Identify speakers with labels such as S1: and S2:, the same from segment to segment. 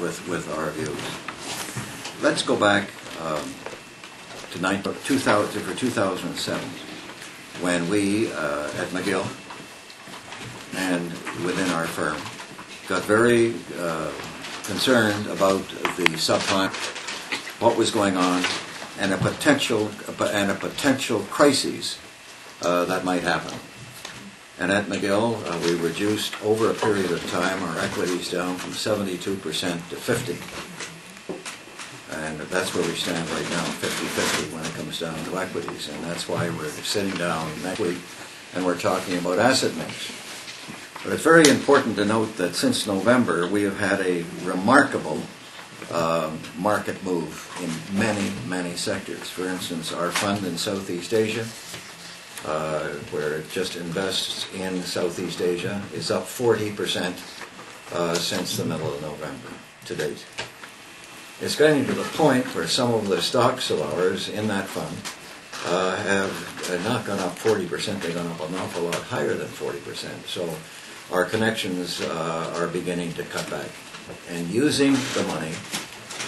S1: with our views. Let's go back to 2007, when we at McGill and within our firm got very concerned about the subprime, what was going on, and a potential crisis that might happen. And at McGill, we reduced over a period of time our equities down from 72% to 50%. And that's where we stand right now, 50-50 when it comes down to equities. And that's why we're sitting down next week and we're talking about asset mix. But it's very important to note that since November, we have had a remarkable market move in many, many sectors. For instance, our fund in Southeast Asia, where it just invests in Southeast Asia, is up 40% since the middle of November to date. It's getting to the point where some of the stocks of ours in that fund have not gone up 40%, they've gone up an awful lot higher than 40%. So our connections are beginning to cut back. And using the money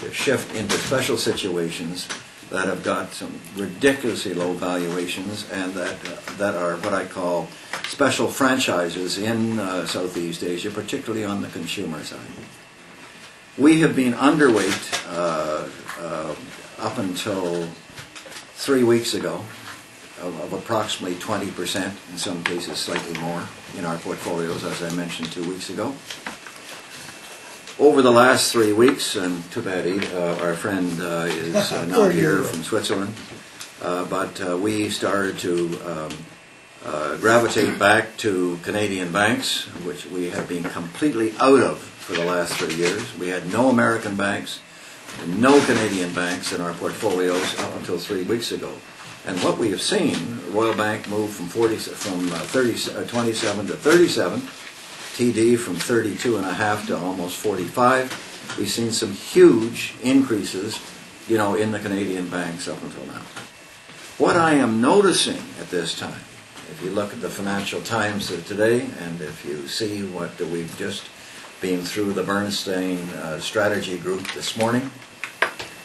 S1: to shift into special situations that have got some ridiculously low valuations and that are what I call special franchises in Southeast Asia, particularly on the consumer side. We have been underweight up until 3 weeks ago of approximately 20%, in some cases slightly more, in our portfolios, as I mentioned 2 weeks ago. Over the last 3 weeks, and too bad our friend is not here from Switzerland, but we started to gravitate back to Canadian banks, which we have been completely out of for the last 3 years. We had no American banks, no Canadian banks in our portfolios up until 3 weeks ago. And what we have seen, Royal Bank moved from 27 to 37, TD from 32.5 to almost 45. We've seen some huge increases, in the Canadian banks up until now. What I am noticing at this time, if you look at the Financial Times of today, and if you see what we've just been through the Bernstein strategy group this morning,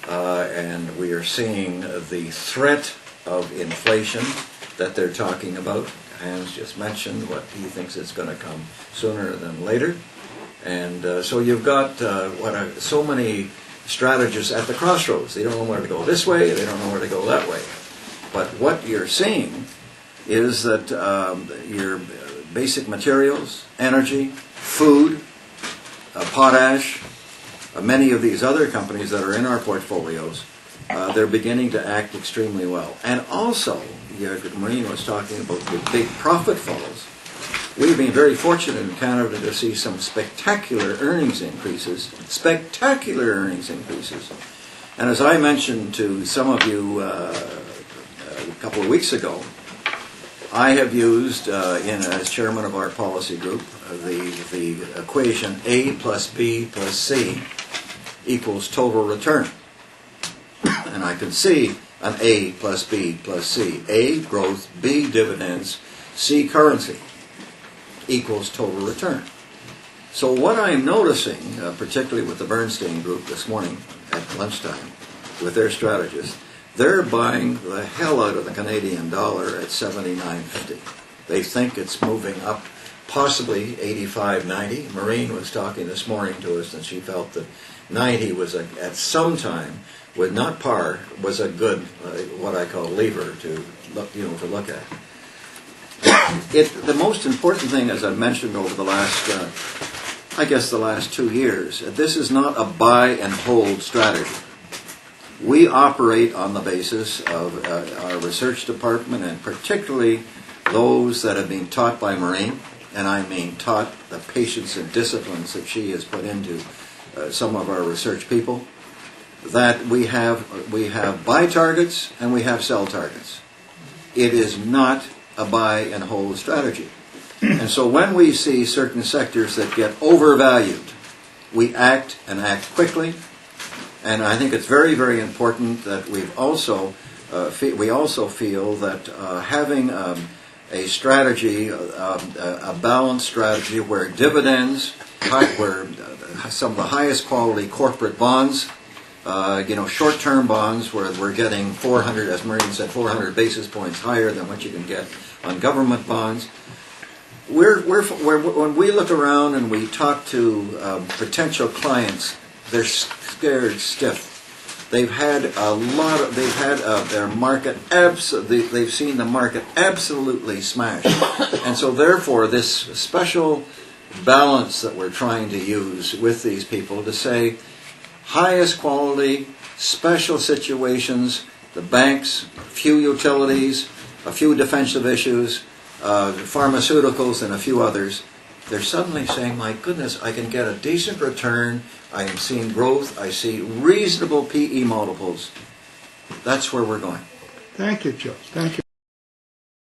S1: and we are seeing the threat of inflation that they're talking about. Hans just mentioned what he thinks it's going to come sooner than later. And so you've got so many strategists at the crossroads. They don't know where to go this way, they don't know where to go that way. But what you're seeing is that your basic materials, energy, food, potash, many of these other companies that are in our portfolios, they're beginning to act extremely well. And also, Maureen was talking about the big profit falls. We've been very fortunate in Canada to see some spectacular earnings increases. And as I mentioned to some of you a couple of weeks ago, I have used, as chairman of our policy group, the equation A plus B plus C equals total return. And I can see an A plus B plus C. A, growth, B, dividends, C, currency, equals total return. So what I'm noticing, particularly with the Bernstein group this morning at lunchtime, with their strategists, they're buying the hell out of the Canadian dollar at 79.50. They think it's moving up possibly 85.90. Maureen was talking this morning to us, and she felt that 90 was at some time, with not par, was a good what I call lever to look at. The most important thing, as I mentioned over the last, the last 2 years, this is not a buy and hold strategy. We operate on the basis of our research department, and particularly those that have been taught by Maureen, and I mean taught the patience and disciplines that she has put into some of our research people, that we have buy targets and we have sell targets. It is not a buy and hold strategy. And so when we see certain sectors that get overvalued, we act and act quickly. And I think it's very, very important that we also feel that having a strategy, a balanced strategy where dividends, where some of the highest quality corporate bonds, short-term bonds where we're getting 400, as Maureen said, 400 basis points higher than what you can get on government bonds. When we look around and we talk to potential clients, they're scared stiff. They've had their market they've seen the market absolutely smashed, and so therefore this special balance that we're trying to use with these people to say highest quality, special situations, the banks, few utilities, a few defensive issues, pharmaceuticals, and a few others. They're suddenly saying, my goodness, I can get a decent return, I am seeing growth, I see reasonable PE multiples. That's where we're going.
S2: Thank you, Joe. Thank you.